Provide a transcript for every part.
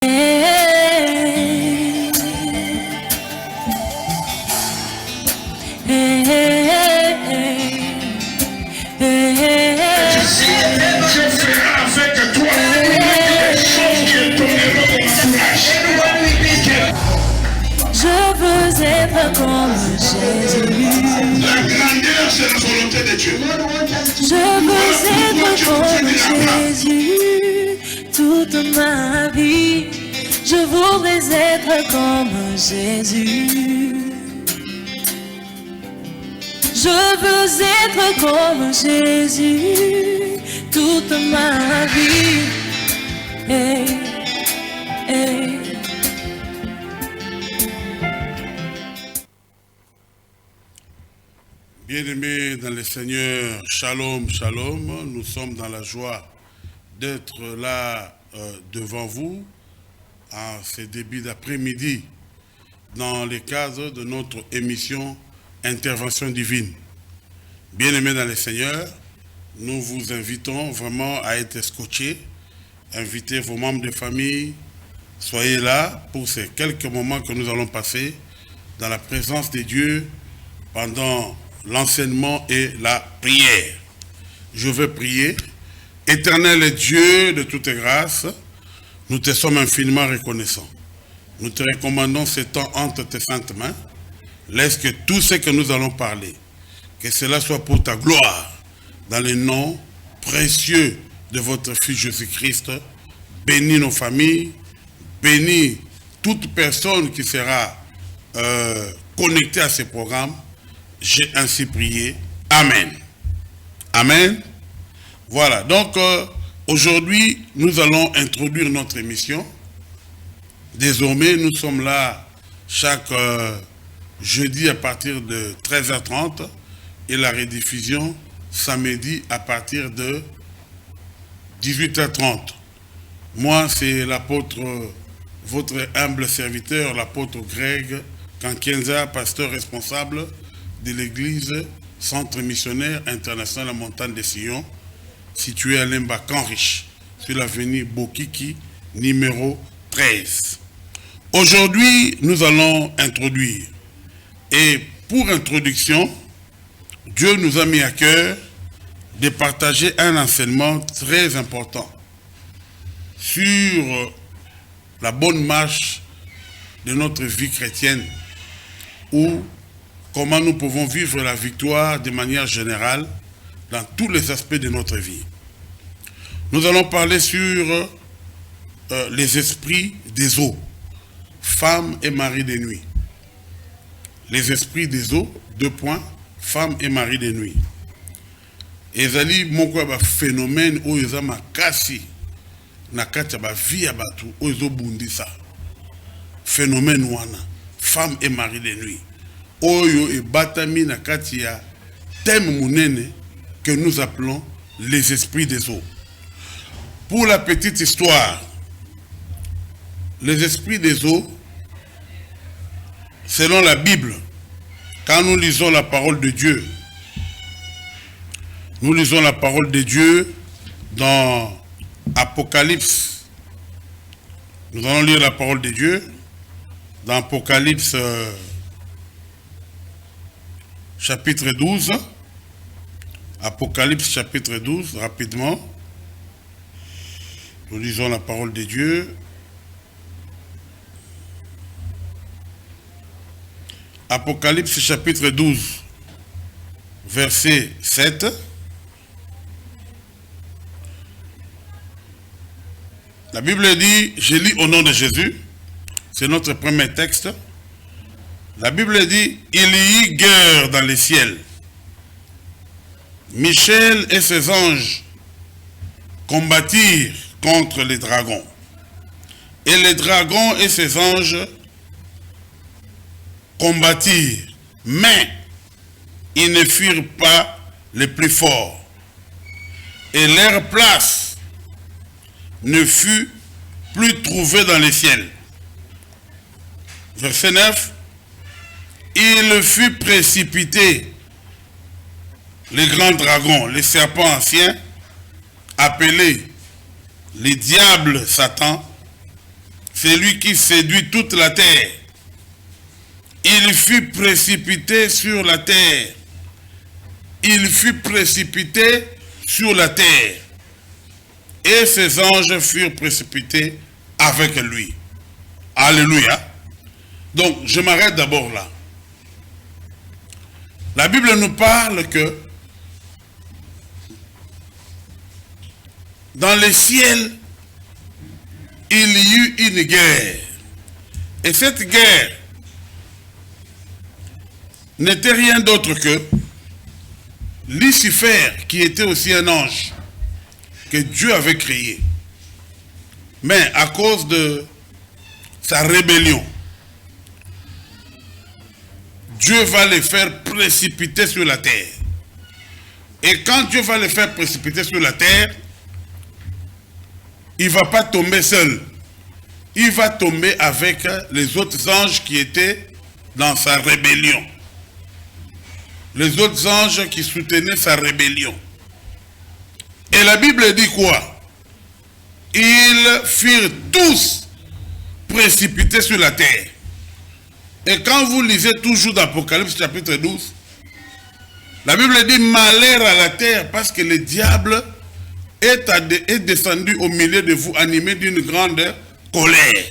Comme Jésus. La grandeur, c'est la volonté de Dieu. Je veux être comme Jésus toute ma vie. Je voudrais être comme Jésus. Je veux être comme Jésus toute ma vie. Hey, hey. Bien-aimés dans le Seigneur, shalom, shalom. Nous sommes dans la joie d'être là devant vous en ce début d'après-midi dans le cadre de notre émission Intervention divine. Bien-aimés dans le Seigneur, nous vous invitons vraiment à être scotchés. Invitez vos membres de famille. Soyez là pour ces quelques moments que nous allons passer dans la présence de Dieu pendant l'enseignement et la prière. Je veux prier. Éternel Dieu de toute grâce, nous te sommes infiniment reconnaissants. Nous te recommandons ce temps entre tes saintes mains. Laisse que tout ce que nous allons parler, que cela soit pour ta gloire, dans le nom précieux de votre Fils Jésus-Christ. Bénis nos familles, bénis toute personne qui sera connectée à ce programme. J'ai ainsi prié. Amen. Amen. Voilà. Donc, aujourd'hui, nous allons introduire notre émission. Désormais, nous sommes là chaque jeudi à partir de 13h30 et la rediffusion samedi à partir de 18h30. Moi, c'est l'apôtre, votre humble serviteur, l'apôtre Greg Kankienza, pasteur responsable de l'église Centre Missionnaire International à Montagne de Sion, situé à Lemba Canrich, sur l'avenue Bokiki, numéro 13. Aujourd'hui, nous allons introduire. Et pour introduction, Dieu nous a mis à cœur de partager un enseignement très important sur la bonne marche de notre vie chrétienne, ou comment nous pouvons vivre la victoire de manière générale dans tous les aspects de notre vie. Nous allons parler sur les esprits des eaux, femmes et maris de nuit. Les esprits des eaux, 2 points, femmes et maris de nuit. Ezali moko ba phénomène oyo eza makasi na kati ba vie ya batu oyo ezobundisa. Phénomène wana, femmes et maris de nuit. Oyo et batami na kati ya thème munene que nous appelons les esprits des eaux. Pour la petite histoire, les esprits des eaux, selon la Bible, quand nous lisons la parole de Dieu, nous lisons la parole de Dieu dans Apocalypse. Nous allons lire la parole de Dieu dans Apocalypse chapitre 12. Apocalypse chapitre 12, rapidement. Nous lisons la parole de Dieu. Apocalypse chapitre 12, verset 7. La Bible dit, je lis au nom de Jésus, c'est notre premier texte. La Bible dit, il y eut guerre dans les ciels. Michel et ses anges combattirent contre les dragons. Et les dragons et ses anges combattirent, mais ils ne furent pas les plus forts. Et leur place ne fut plus trouvée dans les ciels. Verset 9. Il fut précipité, les grands dragons, les serpents anciens, appelés les diables Satan, c'est lui qui séduit toute la terre. Il fut précipité sur la terre. Il fut précipité sur la terre. Et ses anges furent précipités avec lui. Alléluia. Donc, je m'arrête d'abord là. La Bible nous parle que dans les ciels, il y eut une guerre. Et cette guerre n'était rien d'autre que Lucifer, qui était aussi un ange que Dieu avait créé. Mais à cause de sa rébellion, Dieu va les faire précipiter sur la terre. Et quand Dieu va les faire précipiter sur la terre, il ne va pas tomber seul. Il va tomber avec les autres anges qui étaient dans sa rébellion. Les autres anges qui soutenaient sa rébellion. Et la Bible dit quoi? Ils furent tous précipités sur la terre. Et quand vous lisez toujours d'Apocalypse chapitre 12, la Bible dit malheur à la terre parce que le diable est descendu au milieu de vous animé d'une grande colère.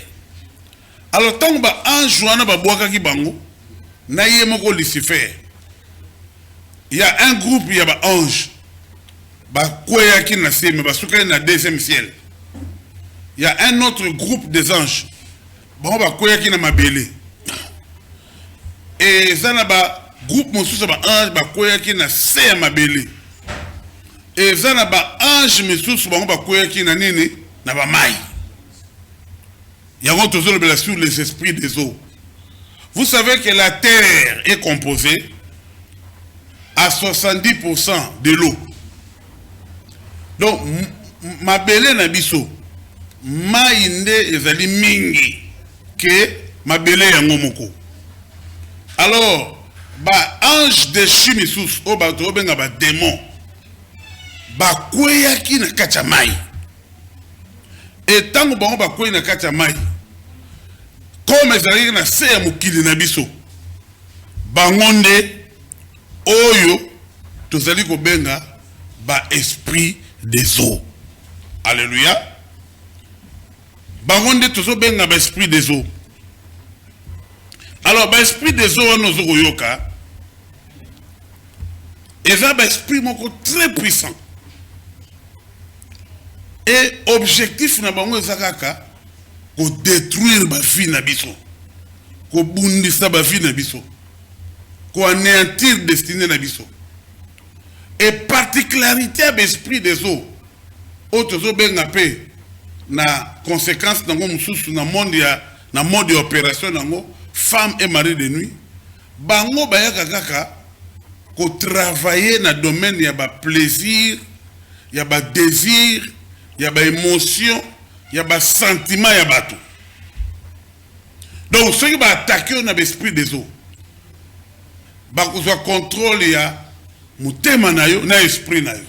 Alors tant que ange wana ba boaka ki bango na yemoko Lucifer. Il y a un groupe, il y a ba ange ba kwea ki na seme ba suka na deuxième ciel. Il y a un autre groupe des anges ba ba kwea ki na mabele. Et ça na ba groupe mosusu ba ange ba kwea ki na se ya mabele. Et ça na ba ange mosusu ba kwea ki na nini na ba mai. Il y a sur les esprits des eaux. Vous savez que la terre est composée à 70% de l'eau. Donc, ma belle na biso, ma inde ezali mingi que ma belle yango moko. Alors, ba ange de chimisus o ba to benga ba démon. Ba kweya ki na kacha mai. Et tant que bon ba kweya na kacha mai. Comme ezali na se ya mokili na biso. Bangonde oyo tozali ko benga ba esprit des eaux. Alléluia. Bangonde tozo benga ba esprit des eaux. Alors ba esprit des eaux nous oyoka. Eza ba esprit moko très puissant. Et objectif na bango ezakaka ko détruire ba vie na biso. Ko bundisa ba vie na biso. Ko anéantir destinée na biso. Et particularité de l'esprit des eaux, autres benga pe na conséquence nango mususu na monde opération nango femme et mari de nuit, bango bayaka kaka ko travailler na domaine ya ba plaisir, ya ba désir, ya ba émotion, ya ba sentiment ya bato. Donc ceux qui va attaquer na l'esprit des eaux, ba ko contrôle ya mutema na yo na esprit na yo.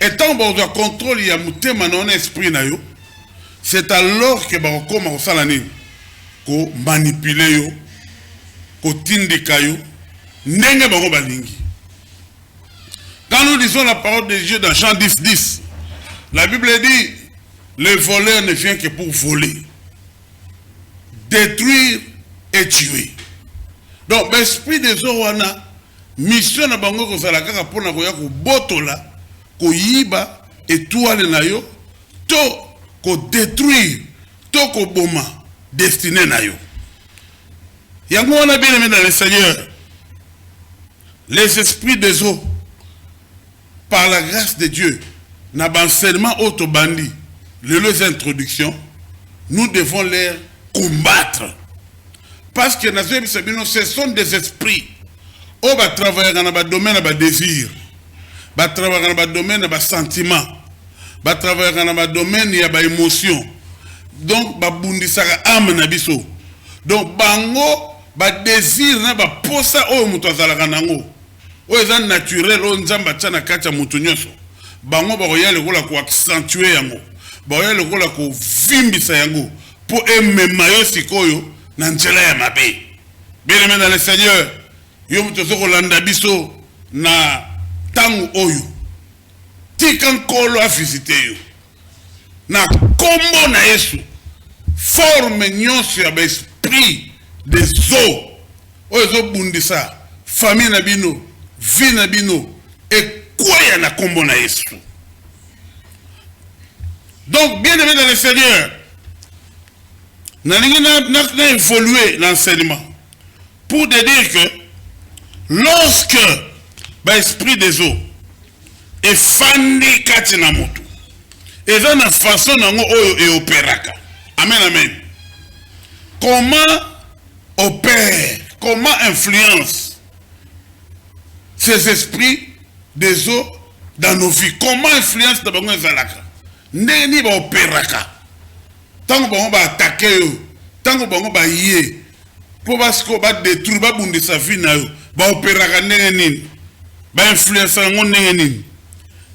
Et tant que vous contrôle ya mutema na esprit na yo, c'est alors que ba koma ko sala nini ko manipuler yo, ko tindika yo ndenge ba ko balingi. Quand nous lisons la parole de Dieu dans Jean 10:10, la Bible dit le voleur ne vient que pour voler, détruire et tuer. Donc l'esprit des eaux wana mission na bango ko sala kaka pona ko ya ko botola ko yiba étoile na yo to ko détruire to ko boma destiné na yo. Yango on a bien aimé dans le Seigneur. Les esprits des eaux par la grâce de Dieu na banselement autobandi les introductions nous devons les combattre parce que ce sont des esprits. On va travailler dans le domaine de désir, va travailler dans le domaine de sentiment, va travailler dans le domaine de émotion. Donc, va bundisaka âme na biso. Donc, bango, va désir na va posa o mutazala kanango. O ezan naturel o nzamba tchana kacha mutunyoso. Bango ba royale kola ko accentuer yango. Ba royale kola ko vimbisa yango pour aimer mayo sikoyo na nzela ya mabe. Bien aimé dans le Seigneur, yo mutozo kolanda biso na tangu oyo. Tika nkolo a visité yo. Na kombo na Yesu forme nyonso ya esprit des eaux. Oyo zo bundisa famille na bino, vie na bino et quoi na kombo na Yesu. Donc bien aimé dans le Seigneur, n'a évolué l'enseignement pour te dire que lorsque l'esprit des eaux est fandi katina moto, et dans la façon dont on opéraka. Amen, amen. Comment opère, comment influence ces esprits des eaux dans nos vies? Comment influence dans nos vies? Neni ba opéraka. Tant qu'on va attaquer, tant qu'on va y pour parce qu'on va détruire, va bunder sa vie na yo, va opéraka neni, va influencer neni.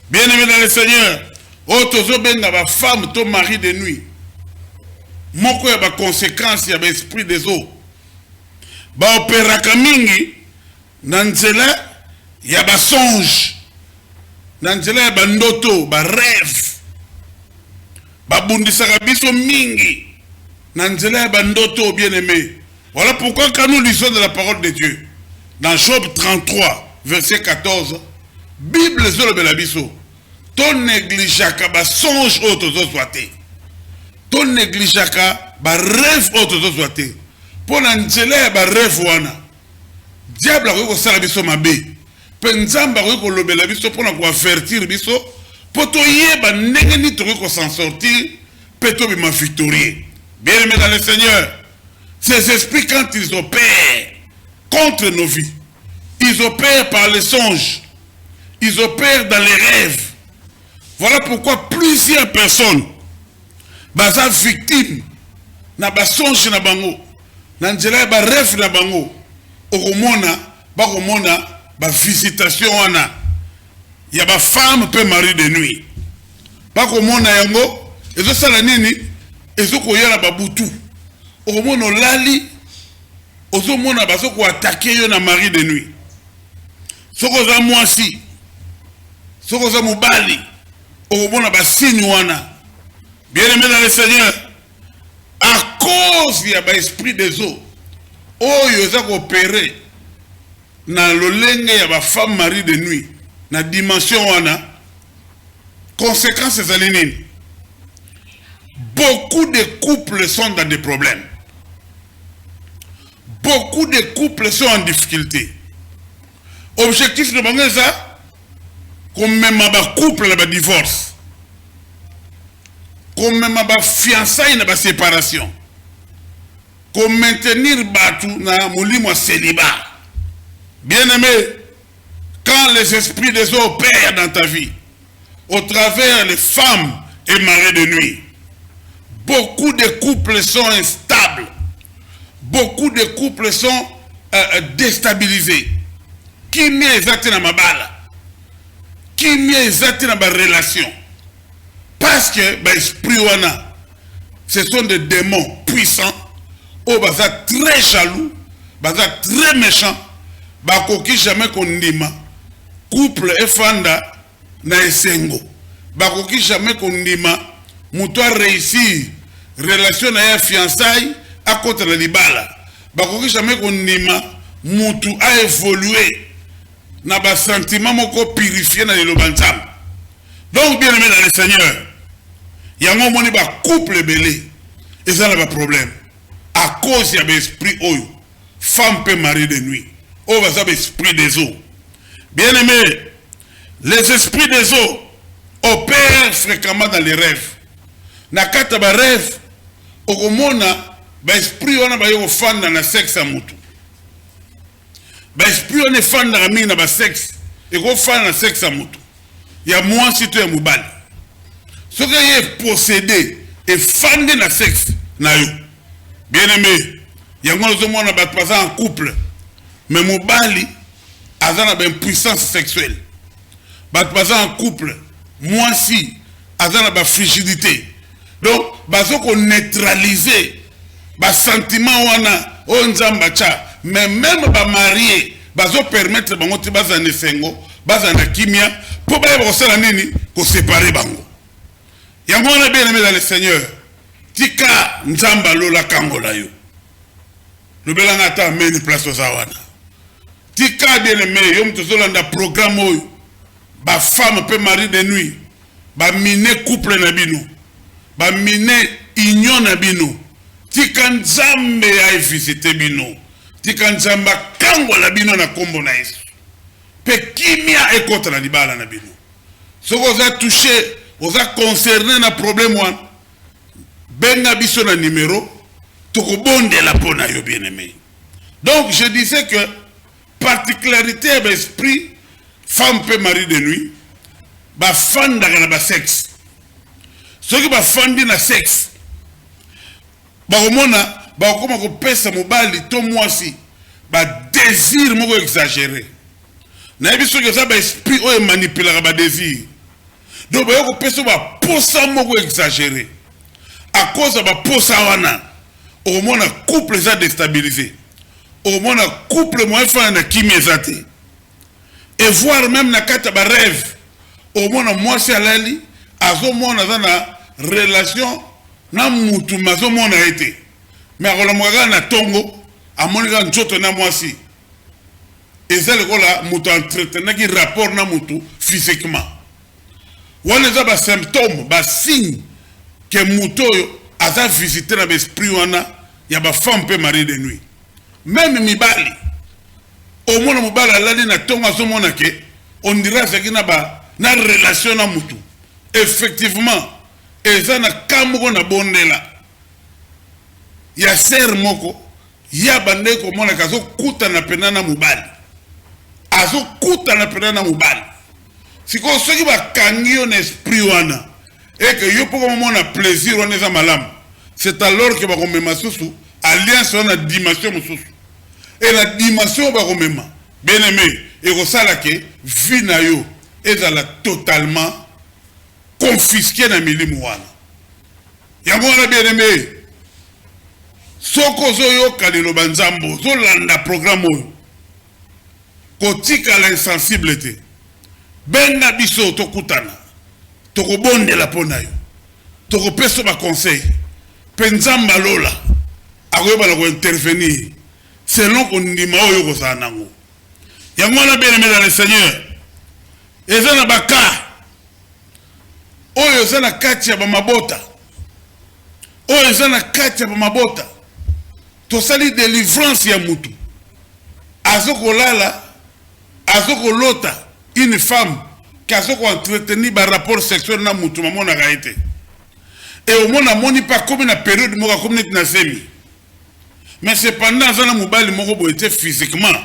Bien aimé dans le Seigneur, otozo benga ba femme to mari de nuit. Moko ya ba conséquence ya ba esprit des eaux. Ba opéraka mingi na nzela ya ba songe. Na nzela ya ba ndoto, ba rêve. Babundisaka biso mingi na nzela ya bandoto bien aimé. Voilà pourquoi quand nous lisons de la parole de Dieu dans Job 33 verset 14, Bible zolobela biso to négligeaka ba songe otozo soité. To négligeaka ba rêve otozo soité. Pour na nzela ya ba rêve wana diable ko sala biso mabe. Penzamba ko lobela biso pour na ko avertir biso. Poto yeba ndenge ni toki ko s'en sortir, peto bima victorieux. Bien aimé dans le Seigneur, ces esprits quand ils opèrent contre nos vies, ils opèrent par les songes, ils opèrent dans les rêves. Voilà pourquoi plusieurs personnes baza victimes na ba songe na bango, na nzela ba rêve na bango, okomona ba visitation wana. Il y a des femmes peut marier de nuit. Pas comme on a yango, et ça c'est la nini, et ça qu'on y a la baboutou. Au moins on lali, au moins on a besoin qu'on attaque yon mari de nuit. Ce qu'on a moi si, ce qu'on a moubali, au moins on a besoin wana. Bien aimé dans le Seigneur, à cause il y a un esprit des eaux, oh il y a opéré, dans le lenge il y a des femmes mariées de nuit. Na dimension wana conséquences alinines. Beaucoup de couples sont dans des problèmes. Beaucoup de couples sont en difficulté. Objectif de banque ça comme même ba couple na ba divorce. Comme même ba fiançailles na ba séparation. Comme maintenir batu na molimo célibat. Bien aimé, quand les esprits des eaux opèrent dans ta vie, au travers les femmes et maris de nuit, beaucoup de couples sont instables. Beaucoup de couples sont déstabilisés. Qui m'y exact dans ma balle? Qui m'y exact dans ma relation? Parce que l'esprit wana, ce sont des démons puissants, au baza très jaloux, baza très méchants, bakoki jamais qu'on dima. Couple efanda na esengo bakoki jamais kondima muto a réussir relation na ya fiançailles à côté de libala bakoki jamais kondima mutu a évolué na ba sentiment moko purifié na lobanzam. Donc bien aimé dans le Seigneur, yango moni ba couple belé et ça n'a pas problème à cause ya esprit oyo femme peut marier de nuit o va ça esprit des eaux. Bien aimé, les esprits des eaux opèrent fréquemment dans les rêves. Nakata ba rêve, okomona ba esprit wana ba yo fan dans la sexe amutu. Ba esprit wana fan dans mingi na ba sexe, et ko fan na sexe amutu. Ya moi si tu es mubali. Ce qui est possédé et fan dans la sexe na yo. Bien aimé, yango zomona ba pas en couple, mais mubali azana ben puissance sexuelle. Bat pas en couple, moi si azana ba frigidité. Donc bazoko neutraliser ba sentiment wana o nzamba cha mais même ba marié bazo permettre bango te bazana sengo bazana kimia po ba bosala nini ko séparer bango yango na bien aimé dans le Seigneur tika nzamba lola kangola yo lobela ngata meni place ozawana tika bien aimé yo mtozolanda programme oyo ba femme pe mari de nuit ba mine couple na bino ba mine union na bino tika nzambe ya visiter bino tika nzamba kangola bino na kombo na Yesu pe kimia ekota na libala na bino soko za touché oza concerné na problème wana benga biso na numéro tokobonde la pona yo bien aimé. Donc je disais que particularité de l'esprit femme peut mari de nuit ba fanda na ba sexe ceux qui ba fandi na sexe ba omona ba koma ko pesa mobali to mwasi ba désir moko exagéré na biso que ça ba esprit o manipuler ba désir donc ba ko pesa ba posa moko exagéré à cause de ba posa wana au moins un couple est déstabilisé au moins un couple moins fait na kimezate et voir même na kata ba rêve au moins moi c'est alali azo mona na relation na mutu mazo mona été mais akola mwaga na tongo amonika njoto na mwasi ezale kola mutu entretenir qui rapport na mutu physiquement wana za ba symptômes ba signe que mutoyo aza visiter na l'esprit wana ya ba femme pe mari de nuit même mibali au moins mobali alali na tongo azomona ke on dirait que na relation na mutu effectivement eza na kamoko na bondela ya ser moko ya bande ko mona kazo kuta na penana mobali azo kuta na penana mobali siko soki ba kangio na esprit wana et que yo poko mona plaisir wana eza malamu c'est alors que ba komema susu alliance wana dimension mususu et la dimension ba komema bien aimé et ko sala ke vie na yo ezala totalement confisqué na milimu wana yango wana bien aimé soko zoyo kalelo banzambo zolanda programme oyo kotika l'insensibilité benga biso tokutana tokobondela pona yo tokopesa ba conseil penzamba lola akoyeba na ko intervenir selon kondima oyo kozala nango yango wana bien aimé dans le Seigneur ezana baka oyo ezana kati ya bamabota oyo ezana kati ya bamabota tosali délivrance ya mutu azokolala azokolota une femme qui azoko-entretenir ba rapport sexuel na mutu mamona gaite et au moins amoni pas comme na période moko comme net na semi mais cependant azana mobali moko boete physiquement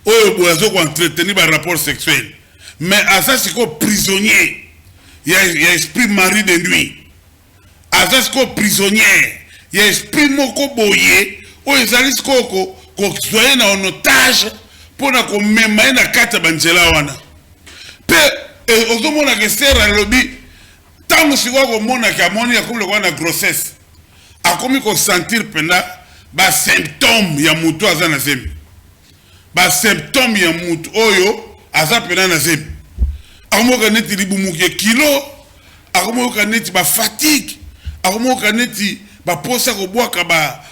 oyo bo azoko-entretenir ba rapport sexuel mais asa siko prisonnier il y a esprit mari de nuit asa siko prisonnier il y a esprit moko boye o ezali siko ko soye na en otage pour na ko mema na kata banjela wana pe ozomona ke sera lobi tango siko ko mona ka moni ya kumle kwa na grossesse akomi ko sentir pena ba symptôme ya mutu azana zemi ba symptôme ya mutu oyo aza pena na zemi akomoka neti libumuke kilo akomoka neti ba fatigue akomoka neti ba posa ko bwaka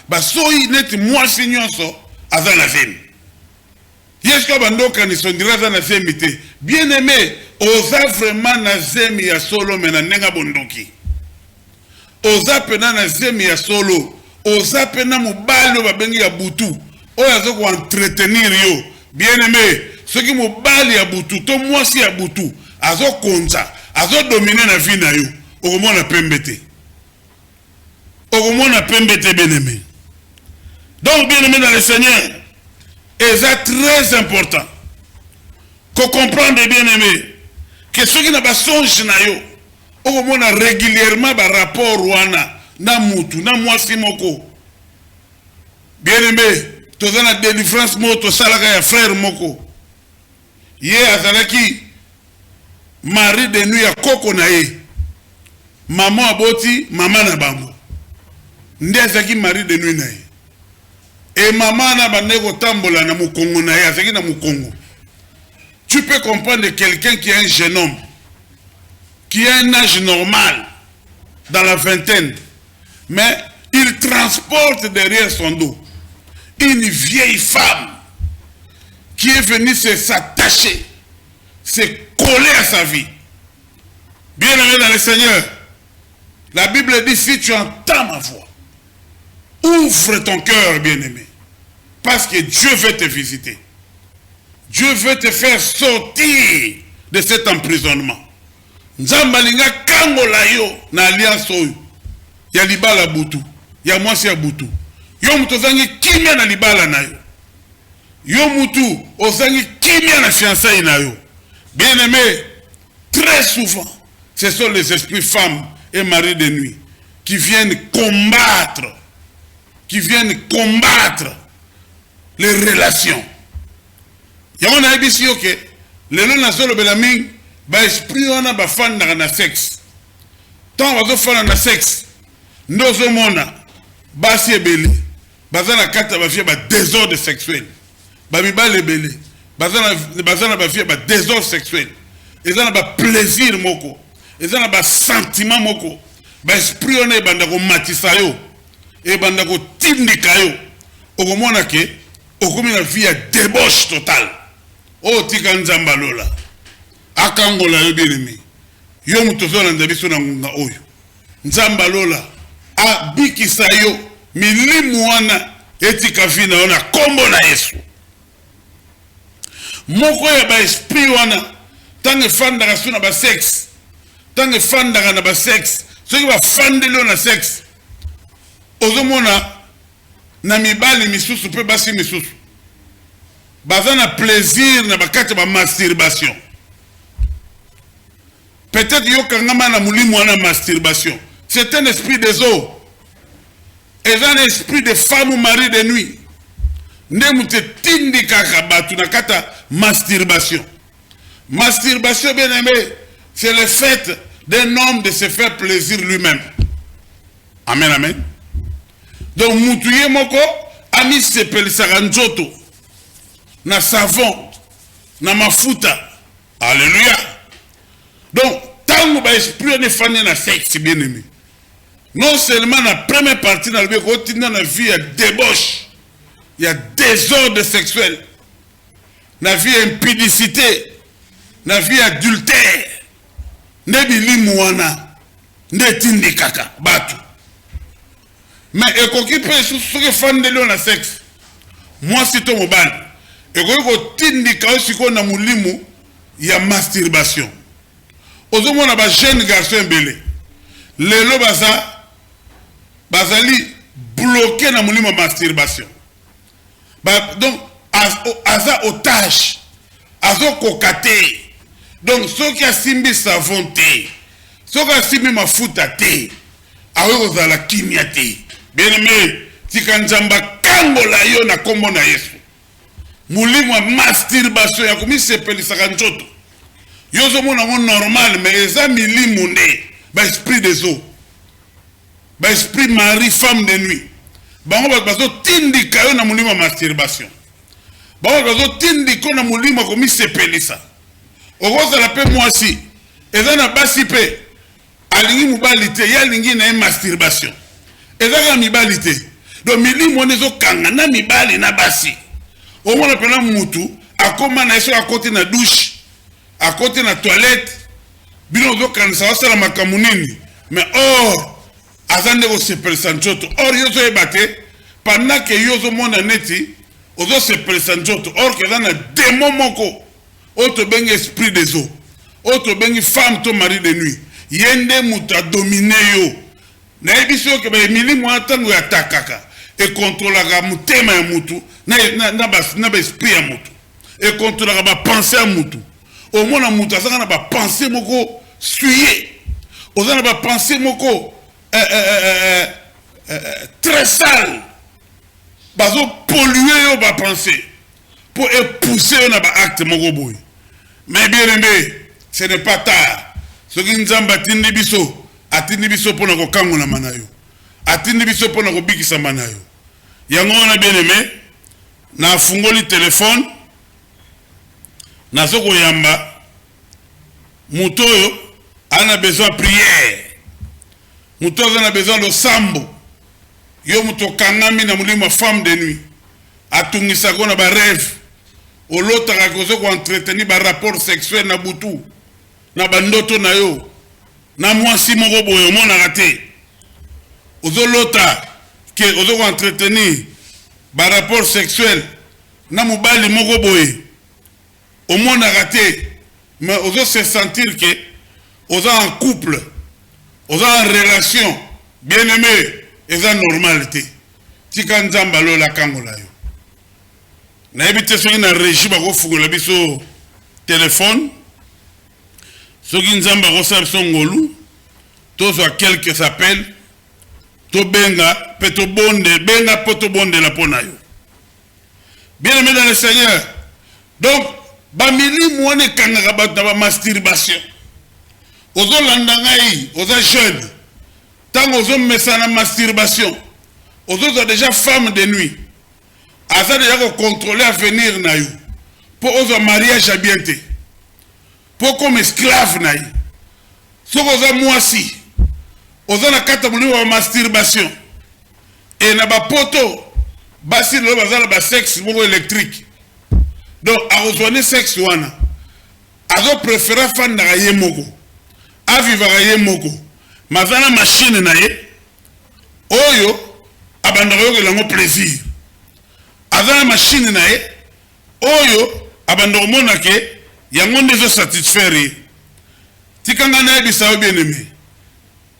ba soyi neti mwasi nyonso aza na zemi yeska bandoka ni sondira aza na zemi te bien aimé oza vraiment na zemi ya solo mena nenga bondoki oza pena na zemi ya solo oza pena mobali babengi ya butu oyo azo ko entretenir yo bien aimé soki mobali ya butu to mwasi ya butu azo konza azo dominer na vie na yo okomona pembe te bien aimé. Donc bien aimé dans le Seigneur c'est très important qu'on comprenne bien aimé que ceux qui n'ont pas songe na yo okomona régulièrement ba rapport wana na mutu na mwasi moko bien aimé toza na délivrance moto salaka ya frère moko ye azalaki mari de nuit ya koko na ye maman aboti mama na bango Ndezaki mari de nuit na ye. Et maman na bandeko tambola na mukongo na ye, azaki na mukongo. Tu peux comprendre quelqu'un qui est un jeune homme, qui a un âge normal, dans la vingtaine, mais il transporte derrière son dos une vieille femme qui est venue s'attacher, se coller à sa vie. Bien aimé dans le Seigneur, la Bible dit, si tu entends ma voix, ouvre ton cœur, bien-aimé, parce que Dieu veut te visiter. Dieu veut te faire sortir de cet emprisonnement. Nzambalinga kangola yo na alliance oyo ya libala butu, ya mwasi ya butu. Yo mutu ozangi kimia na libala na yo. Yo mutu ozangi kimia na fiançailles na yo. Bien aimé, très souvent, ce sont les esprits femmes et maris de nuit qui viennent combattre les relations. Yamona ebisi yoke, lelo na zolo belaming, ba esprit wana ba fanda na sexe. Tant wazo fanda na sexe, ndozo mona, basi ebele, bazana kata ba fie ba désordre sexuel. Ba mibale ebele, bazana ba fie ba désordre sexuel. Ezana ba plaisir moko, ezana ba sentiment moko. Ba esprit wana ebanda ko matisa yo, ebanda ko tindika yo. Okomona ke, okomi na vie ya débauche totale. O tika nzamba lola. Akangola yo bien-aimé. Yo mutozo na ndabiso na ngunga oyo. Nzamba lola. Abikisa yo. Milimu wana etika vina ona kombo na Yesu. Moko ya ba esprit wana. Tange fandaka suna ba sexe. Tange fandaka na ba sexe. Soki ba fandelo na sexe. Ozomona na mibali misusu pe basi misusu. Bazana plaisir na bakati ba masturbation. Peut-être yo kangama na mulimu wana masturbation. C'est un esprit des eaux. Et un esprit de femme ou mari de nuit. Nde te tindi kaka batu na kata masturbation. Masturbation, bien aimé, c'est le fait d'un homme de se faire plaisir lui-même. Amen, amen. Donc mutuye moko ami sepelisaka nzoto na savon na mafuta. Alléluia. Donc tango ba esprit ne fane na sexe, bien aimé. Non seulement la première partie dans le côté dans la vie il y a débauche, il y a désordre sexuel, la vie impudicité, la vie adultère, ne bilimouana, ne tindikaka batu. Mais ekoki pe sous que fan de l'on a sexe. Moi c'est ton mobile. Ekoki tindika aussi qu'on a moulimu, il y a masturbation. Ozomo na ba jeune garçon belé. Lelo bazali bloqué na moulimu masturbation. Donc aza otage, azo kokate. Donc ceux qui a simbi savon te, ceux qui a simbi mafuta te, awe kozala kimia te. Bien aimé, tika nzamba kangola yo na kombo na Yesu. Mulimu masturbation ya kumi sepelisaka nzoto. Yozo mona ngo normal mais eza milimu nde ba esprit des eaux. Ba esprit mari femme de nuit. Bango bazo tindika yo na mulimu masturbation. Bango bazo tindika na mulimu komi sepelisa. Okoza la pe mwasi. Eza na basi pe alingi mubali te ya lingi na masturbation. Ezaka mibali te. Donc milimu onezo kanga na mibali na basi. Omona pena mutu akoma na eso akote na douche, akote na toilette. Bino zo kanisa wasala makamunini. Mais or azande ko sepelisa nzoto. Or yozo ebate pendant que yozo mona neti ozo sepelisa nzoto. Or que na démon moko. Autre bengi esprit des eaux. Autre bengi femme to mari de nuit. Yende muta domine yo. Na ebiso ke ba milimu atango ya takaka e contrôlera mutema ya mutu na ba esprit ya mutu e contrôlera ba pensée ya mutu. Au moins na mutu azaka na ba pensée moko suye. Ozana ba pensée moko très sale. Bazo polluer yo ba pensée pour épouser yo na ba acte moko boy. Mais bien aimé, ce n'est pas tard. Ce qui nous a battu biso, atindi biso pour nous kango na manayo. atindi biso pona kobikisa manayo yango wana bien aimé na fungoli téléphone na soko yamba mutoyo ana besoin prière mutoyo ana besoin de sambo yo muto kangami na mulimo femme de nuit atungisa ko na ba rêve olotaka kozo ko entretenir ba rapport sexuel na butu na bandoto na yo na mwasi moko boyo mona raté ozolota ke ozo ko entretenir ba rapport sexuel na mobali moko boye au mona raté mais ozo se sentir que ozo en couple ozo en relation bien aimé eza normalité tika nzamba lola kangola yo na ebite soki na régie ba ko fungola biso téléphone soki nzamba ko sa biso ngolu tozo quelques appels to benga peto bonde benga poto bonde la pona yo bien aimé dans le Seigneur donc ba mili muone kanga ba masturbation ozo landa ngai ozo jeune tant ozo mesana masturbation ozo déjà femme de nuit asa déjà ko contrôler avenir na yo pour ozo mariage à bienté pour comme esclave na yo soko ozo mwasi ozo na kata mulimo wa masturbation et na ba poto basi lo bazala ba sexe moko électrique donc a rejoindre sexe wana azo préférer fanda ye moko a vivre ye moko mazana machine na ye oyo abandaka yo kelango plaisir azana machine na ye oyo abandaka mona ke yango ndezo satisfaire tikanga na yebisa yo bien aimé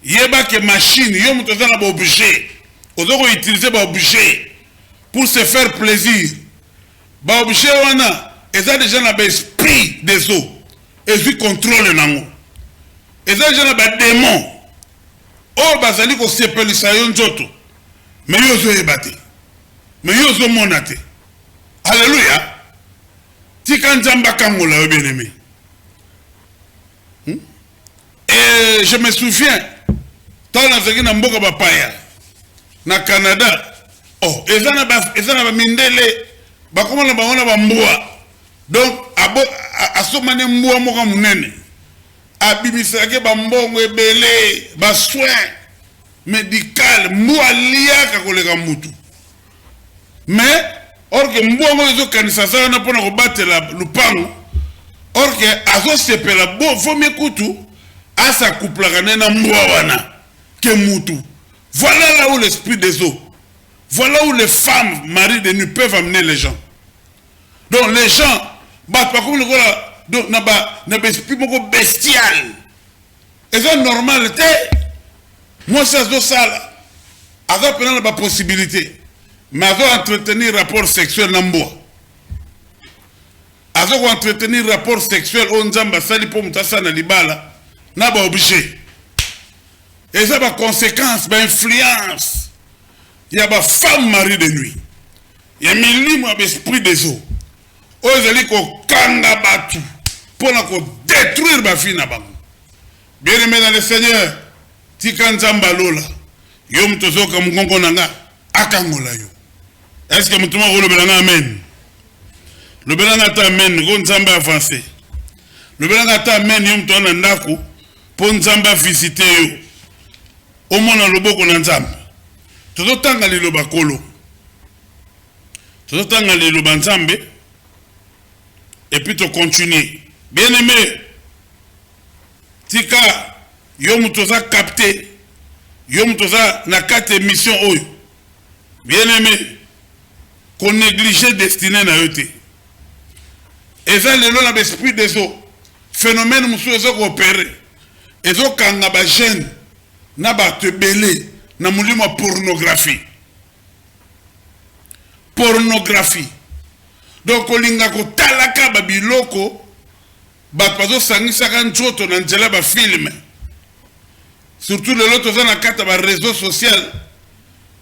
yeba ke machine yo muto azana ba objet ozo ko utiliser ba objet pour se faire plaisir ba objet wana eza déjà na ba esprit des eaux et du contrôle nango eza déjà na ba démon o bazali ko sepelisa yo nzoto mais yo zo yebate mais yo zo monate alléluia tika nzamba kangola yo bien aimé et je me souviens tant nazaki na mboka bapaya na Canada oh ezana ba mindele bakoma na bango na bambwa donc asomane mbwa moko munene abimisaki bambongo ebele ba soin médical mbwa liaka koleka mutu mais or que mbwa ngo ezo kanisa sa na pona ko batela lupango or que azo sepela bo vomi kutu asa couple na mbwa wana ke mutu. Voilà là où l'esprit des eaux, voilà où les femmes maris de nuit peuvent amener les gens. Donc les gens bah pas comme le voilà donc n'a pas esprit beaucoup bestial et c'est normal. Moi ça se ça avec pendant la possibilité mais avec entretenir rapport sexuel n'amboa avec entretenir rapport sexuel on nzamba sali pour mutasa na libala n'a pas obligé et ça va conséquence ba influence il y a ba femme mari de nuit il y a milimo esprit des eaux ozali ko kanga batu pour détruire ba fille na bango. Bien aimé dans le Seigneur tika nzamba lola yo mtozoka mugongo nanga akangola yo. Est-ce que mutuma ko lobelanga amen? Lobelanga ta amen ko nzamba avancé. Lobelanga ta amen yo mtona ndako po nzamba visiter yo. Omona loboko na nzamba. Tozotanga liloba kolo. Tozotanga liloba nzambe et puis tu continues. Bien aimé tika yo mutoza capté yo mutoza na 4 émissions oyo. Bien aimé qu'on néglige destiné na yote. Et ça le long l'esprit des eaux. Phénomène musu ezo opérer. Ezo kanga ba jeune na ba te belé na mulimo pornographie. Pornographie. Donc olinga ko talaka ba biloko ba pazo sangisa kan nzoto na nzela ba film. Surtout le loto za na kata ba réseau social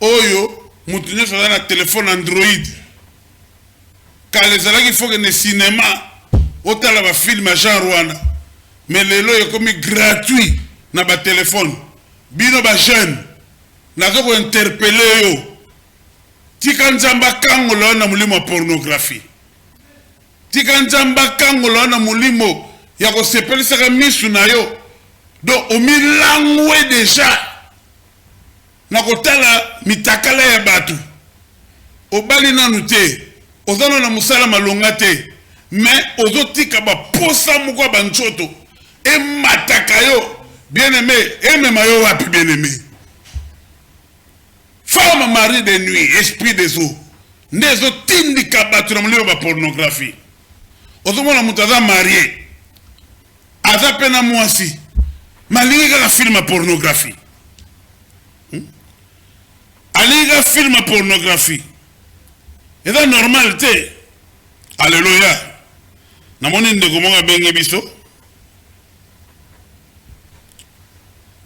oyo mutunyo za na téléphone Android. Kale zalaki faut que ne cinéma otala ba film genre wana. Mais lelo yo komi gratuit na ba téléphone. Bino ba jeune nazo ko interpeller yo tika nzamba kangola na mulimo pornographie tika nzamba kangola na mulimo ya ko sepelisa misu na yo donc o milangwe déjà na kotala mitakala ya batu obali nanu te ozana na musala malonga te mais ozotika ba posa moko banchoto e mataka yo bien aimé et même yo wapi bien aimé femme mari de nuit esprit des eaux nezo tindika batu na mulimo ba pornographie ozomona mutaza marié aza pena mwasi malinga ka film pornographie aliga film pornographie c'est normal te alléluia namoni ndeko monga benge biso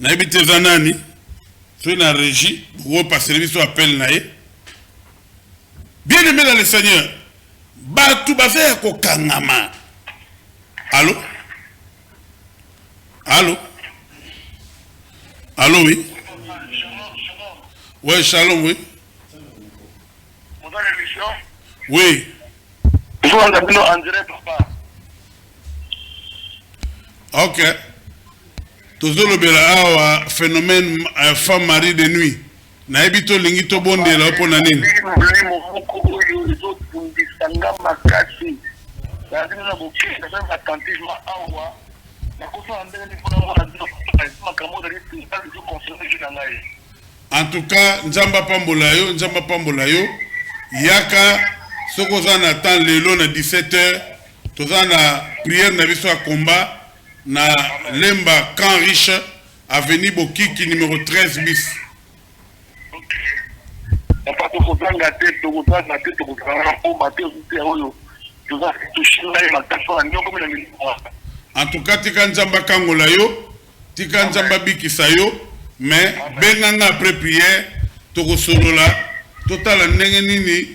na ebite zanani sur la régie pour passer biso appel nae bien aimé dans le Seigneur batu baza ko kangama allô allô allô oui ouais shalom oui oui ok tozolo bela awa phénomène femme mari de nuit na ebito lingi to bondela opona nini en tout cas nzamba pambola yo yaka soko za na temps lelo na 17h toza na prière na biso ya combat na lemba Camp Riche avenue Bokiki numéro 13 bis. En tout cas tika nzamba kangola yo tika nzamba bikisa yo mais benganga après prière toko solola total ndenge nini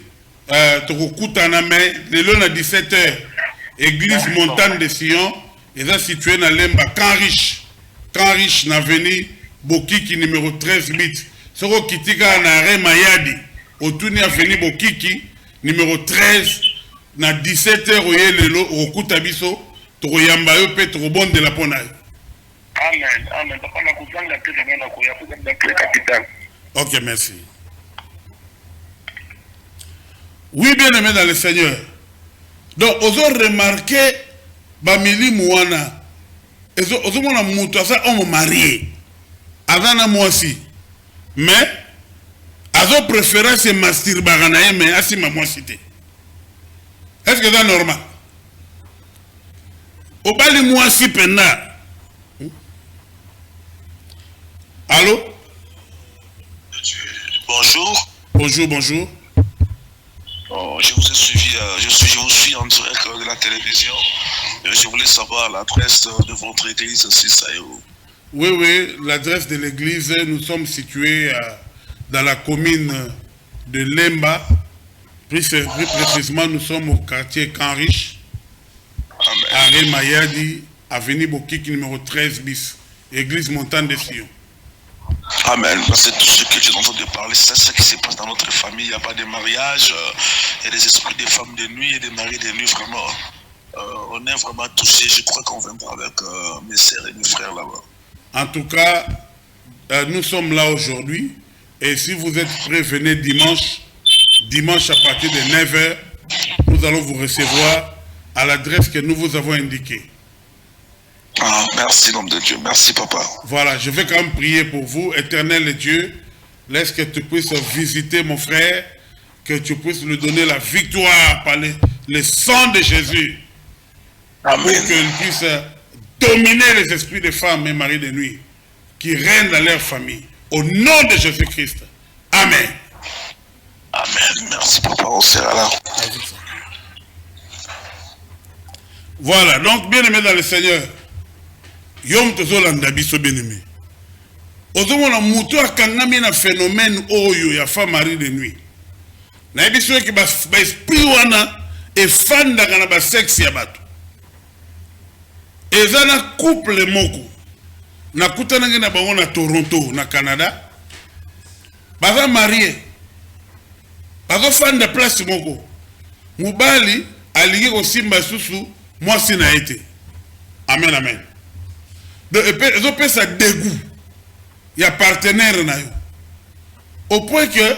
toko kutana mais lelo na 17h église Montagne de Sion est située dans lemba Camp Riche na avenue Bokiki numéro 13 bit soko kitika na Are Mayadi otuni avenue Bokiki numéro 13 na 17h oye lelo okuta biso toko yamba yo pe toko bondela pona. Amen. Ok, merci. Oui, bien aimé dans le Seigneur. Donc, vous avez remarqué, Bamili Mouana, vous avez remarqué, ça, on marié. Avant moi aussi. Mais, vous avez préféré se masturber, mais assez ma moi cité. Est-ce que c'est normal? Au bas de moi si pena. Allô? Bonjour. Bonjour. Je vous ai suivi, je vous suis en direct de la télévision. Je voulais savoir l'adresse de votre église, si ça est où. Oui, l'adresse de l'église, nous sommes situés dans la commune de Lemba. Plus précisément, nous sommes au quartier Camp Riche, Are Mayadi, avenue Bokiki numéro 13 bis, église Montagne de Sion. Amen. C'est tout ce que tu entends de parler, c'est ce qui se passe dans notre famille. Il n'y a pas de mariage, il y a des esprits des femmes de nuit et des maris de nuit, vraiment. On est vraiment touchés. Je crois qu'on viendra avec mes sœurs et mes frères là-bas. En tout cas, nous sommes là aujourd'hui. Et si vous êtes prêts, venez dimanche à partir de 9h. Nous allons vous recevoir à l'adresse que nous vous avons indiquée. Ah, merci, nom de Dieu. Merci, papa. Voilà, je vais quand même prier pour vous. Éternel Dieu, laisse que tu puisses visiter mon frère, que tu puisses lui donner la victoire par le sang de Jésus. Amen. Pour qu'il puisse dominer les esprits des femmes et maris de nuit qui règnent dans leur famille. Au nom de Jésus-Christ. Amen. Amen. Merci, papa. On sera là. Voilà, donc bien aimé dans le Seigneur. Yom tozolanda biso bien-aimé. Ozomona mutu akangami na phénomène oyo ya femme mari de nuit. Na biso ki ba esprit wana efandaka na ba sexe ya bato. Eza na couple moko. Na kutana na bango na Toronto na Canada. baza marié bazo fanda place moko mobali alingi kosimba susu mwasi na été. Amen amen. Donc ezo pesa dégoût ya partenaire na yo au point que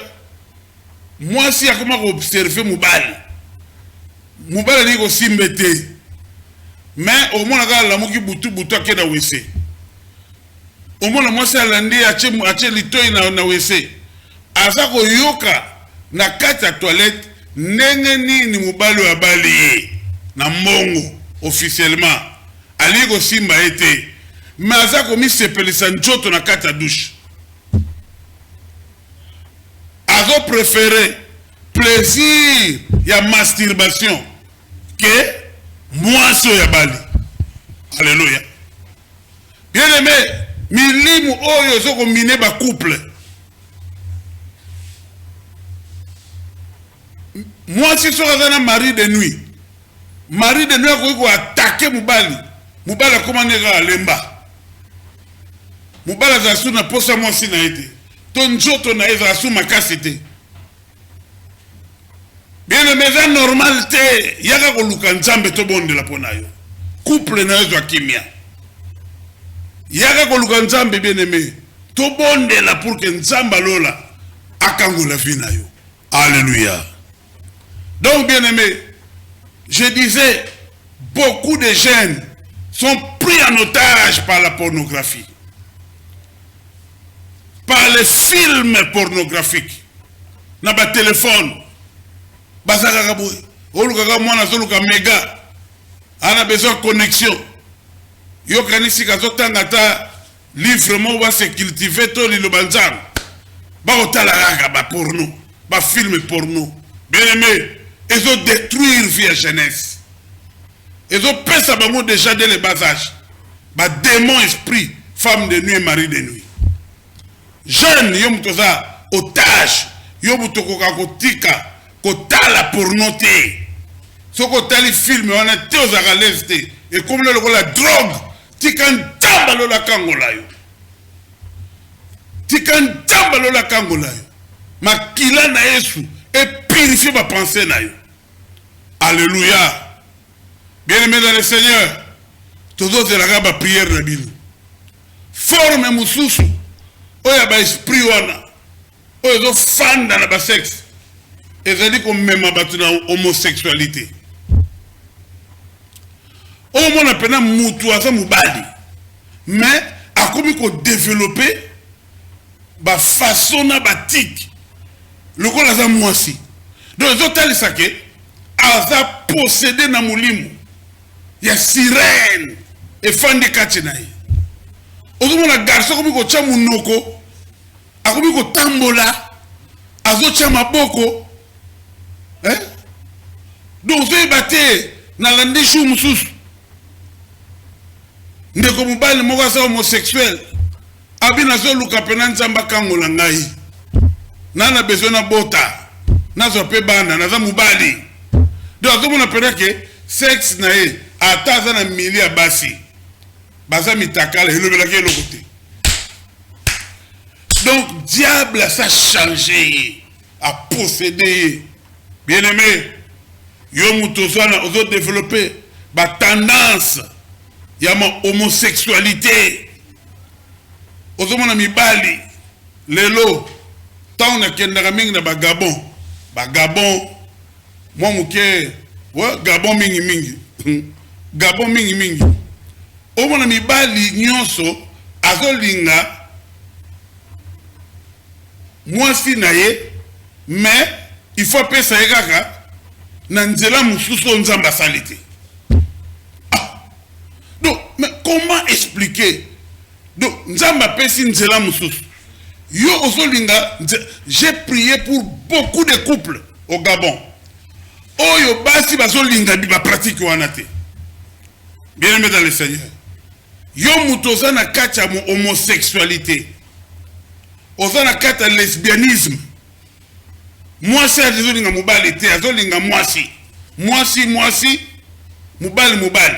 mwasi akoma ko observer mobali alingi kosimba te mais au moins la moki butu akenda wese au moins mwasi alandi ache litoi na wese aza koyoka na kati ya toilette ndenge nini mobali abali na mbongo officiellement alingi kosimba ete mais aza komisepelisa njoto na kati ya douche azo préféré plaisir ya masturbation que mwasi oyo abali. Alléluia. Bien aimé, milimu oyo zo kombine ba couple. Mwasi soki aza na mari de nuit akoki koatake mobali akoma ndenge alemba mobali azala su na posa mwasi na ye te to nzoto na ye ezala su makasi te. Bien aimé, eza normal te yaka koluka nzambe tobondela mpo na yo couple na yo ezwa kimia yaka koluka nzambe. Bien aimé, tobondela pour que nzambe alola akangola vie na yo. Alléluia. Donc bien aimé, je disais, beaucoup de jeunes sont pris en otage par la pornographie, par les films pornographiques, na ba téléphone, bazaka kaboui, oluka mwana zoluka méga, ana besoin de connexion, yo kanisi kazotanga ta livre mo va se cultiver to li lobanzang, ba otala kaka ba porno, ba film porno. Bien aimé, ils ont détruire vie jeunesse. Ils ont pris ça déjà dès le bas âge. Bah démon esprit, femme de nuit et mari de nuit. Jeune, yom toza otage, yom tokoka kotika, kotala pornoté. Ce kotali film, on a té aux aralèses et comme le la drogue, tikan tamba la kangolayo. Tikan tamba la kangolayo. Ma kila na yesu. Et purifier ma pensée. Alléluia. Bien-aimé dans le Seigneur, tous autres la prière na bino. Forme mususu. Oya ba esprit wana. Oya zo fanda na ba sexe. Et ça dit qu'on même battu dans homosexualité. Au moins on pena mutu asa mubali. Mais a comme ko développer ba façon na batique. Le quoi là mwasi. Donc les hôtels saké aza possédé na mulimu. Ya sirène et fandi kachenaï. Ozomo na garçon comme ko cha munoko. Akomi ko tambola. Azo cha maboko. Hein? Donc zo baté na landishu mususu. Ndeko mubali moko sa homosexuel. Abina zo luka pena nzamba kangola ngai. Nana besoin na bota. Nazo pe banda, naza mubali. Donc tout le monde appelle que sexe na ye ataza na milia basi. Baza mitakala elobela ke lokote. Donc diable a ça changé, a possédé. Bien aimé, yo mutozana ozo développer ba tendance ya ma homosexualité. Ozo mona mibali lelo tant na kendaka mingi na ba Gabon moi muke wa Gabon mingi Gabon mingi o mona mibali nyonso azolinga mwasi na ye mais il faut pesa ye kaka na nzela mususu nzamba salite. Donc mais comment expliquer? Donc nzamba pesi nzela mususu. Yo ozolinga, j'ai prié pour beaucoup de couples au Gabon. Oyo basi bazolinga di ba pratique wanate. Bien aimé dans le Seigneur. Yo mutoza na kati ya homosexualité. Oza na kati ya lesbianisme. Mwasi azolinga mubali te, azolinga mwasi. Mwasi, mubali.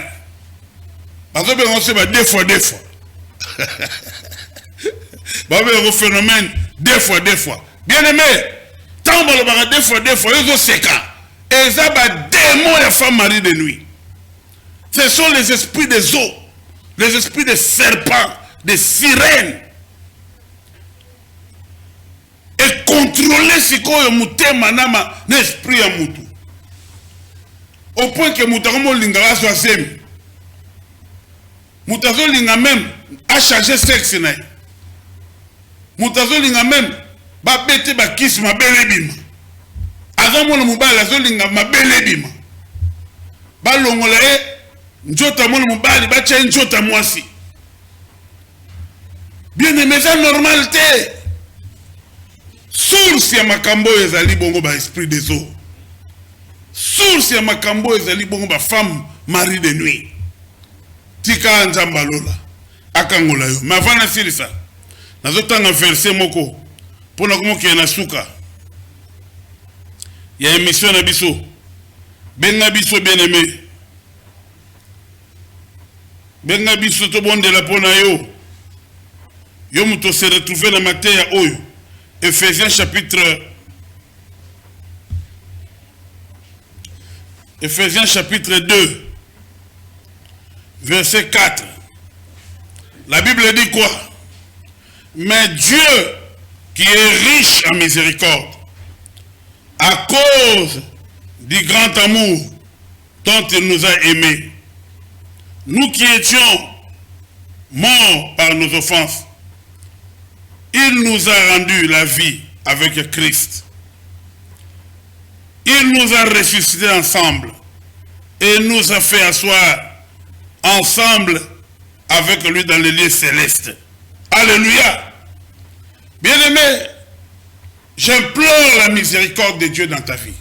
Bazobe on se ba deux fois. Bah oui, un phénomène, deux fois. Bien-aimé, tant que le deux fois, ils ont séquent. Et ils ont des démons et femmes mariées de nuit. Ce sont les esprits des eaux, les esprits des serpents, des sirènes. Et contrôler ce qu'on a mouté manama l'esprit à moutou. Au point que moutamo lingala soit semi. Moutazo linga même a changé sexe. Moutazo linga même ba bete ba kiss ma belle bima. Azamo le mobile zo linga ma belle bima. Ba longola e njota mo le mobile ba cha njota mwasi. Bien aimé, c'est normalité. Source ya makambo ezali bongo ba esprit des eaux. Source ya makambo ezali bongo ba femme mari de nuit. Tika nzamba lola akangola yo. Ma vana silisa. Nazotanga verset moko pona komoki na suka. Ya émission na biso. Benga biso bien-aimé. Benga biso to bonde la pona yo. Yo muto se retrouver na mateya oyo. Ephésiens chapitre 2, verset 4. La Bible dit quoi? Mais Dieu, qui est riche en miséricorde, à cause du grand amour dont il nous a aimés, nous qui étions morts par nos offenses, il nous a rendu la vie avec Christ. Il nous a ressuscités ensemble et nous a fait asseoir ensemble avec lui dans les lieux célestes. Alléluia. Bien-aimé, j'implore la miséricorde de Dieu dans ta vie.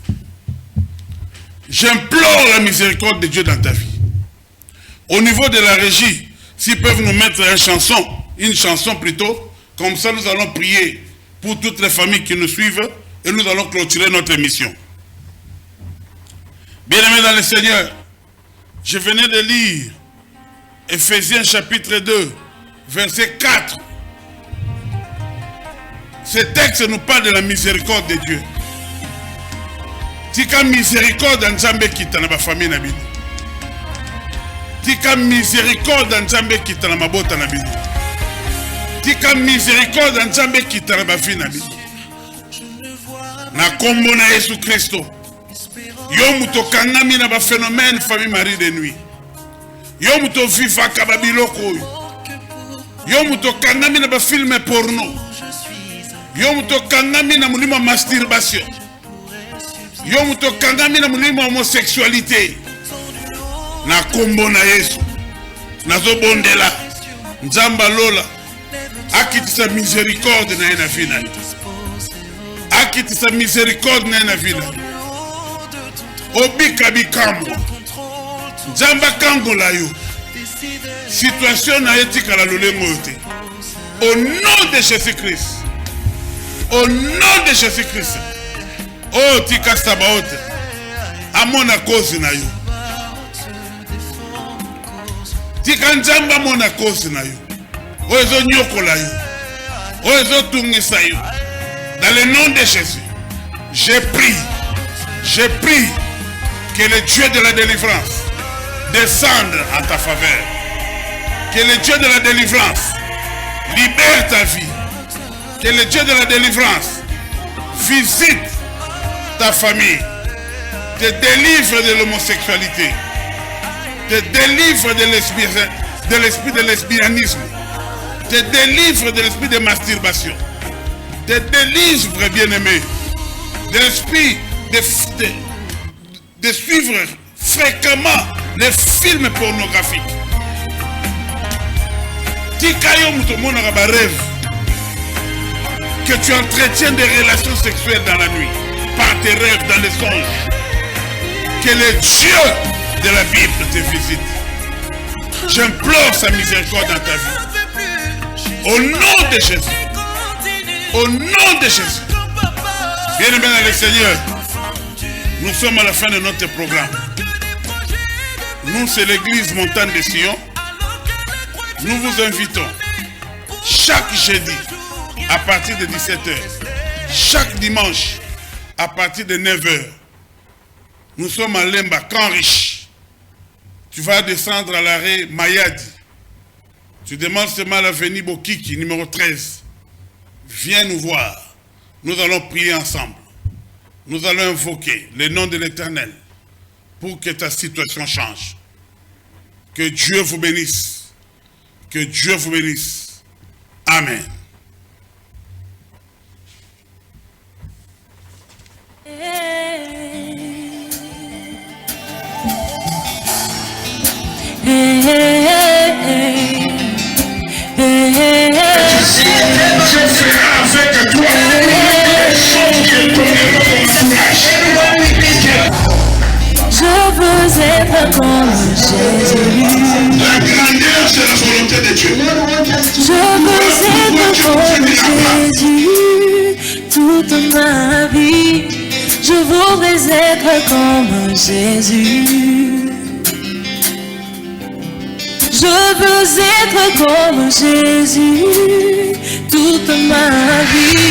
J'implore la miséricorde de Dieu dans ta vie. Au niveau de la régie, s'ils peuvent nous mettre une chanson plutôt, comme ça nous allons prier pour toutes les familles qui nous suivent et nous allons clôturer notre émission. Bien-aimés dans le Seigneur, je venais de lire Ephésiens chapitre 2, verset 4. Ce texte nous parle de la miséricorde de Dieu. Tika miséricorde Nzambe kita na ba famille na bino. Tika miséricorde Nzambe kita na mabota na bino. Tika miséricorde Nzambe kita na ba vie na bino. Na kombo na Yesu Kristo. Yo muto kangami na ba phénomène famille Marie de nuit. Yo muto vivaka ba biloko. Yo muto kangami na ba film porno. Yo muto kangami na mulimo masturbation. Yo muto kangami na mulimo homosexualité. Na kombo na Yesu. Nazo bondela. Nzamba lola. Akitisa miséricorde na ena fina. Akitisa miséricorde na ena fina. Obika bikambo. Nzamba kangola yo. Situation na etika la lolengo yote. Au nom de Jésus-Christ. Au nom de Jésus-Christ. Oh tika sabaote. Amona kozi na yo. Tika nzamba mona kozi na yo. Oezo nyokola yo. Oezo tungisa yo. Dans le nom de Jésus, je prie que le Dieu de la délivrance descende en ta faveur. Que le Dieu de la délivrance libère ta vie. Que le Dieu de la délivrance visite ta famille. Te délivre de l'homosexualité. Te délivre de l'esprit de lesbianisme. Te délivre de l'esprit de masturbation. Te délivre, bien-aimé, de l'esprit de suivre fréquemment les films pornographiques. Tikayo mutomona ba rêve que tu entretiens des relations sexuelles dans la nuit, par tes rêves, dans les songes. Que le Dieu de la Bible te visite. J'implore sa miséricorde dans ta vie. Au nom de Jésus. Au nom de Jésus. Bien-aimés dans le Seigneur, nous sommes à la fin de notre programme. Nous, c'est l'église Montagne de Sion. Nous vous invitons chaque jeudi à partir de 17h. chaque dimanche, à partir de 9h, nous sommes à Lemba, Camp Riche. Tu vas descendre à l'arrêt Mayadi. Tu demandes seulement l'avenue Bokiki, numéro 13. Viens nous voir. Nous allons prier ensemble. Nous allons invoquer le nom de l'Éternel pour que ta situation change. Que Dieu vous bénisse. Que Dieu vous bénisse. Amen. Je veux être comme Jésus. La grandeur, c'est la volonté de Dieu. Je veux être comme Jésus toute ma vie. Je voudrais être comme Jésus. Je veux être comme Jésus toute ma vie.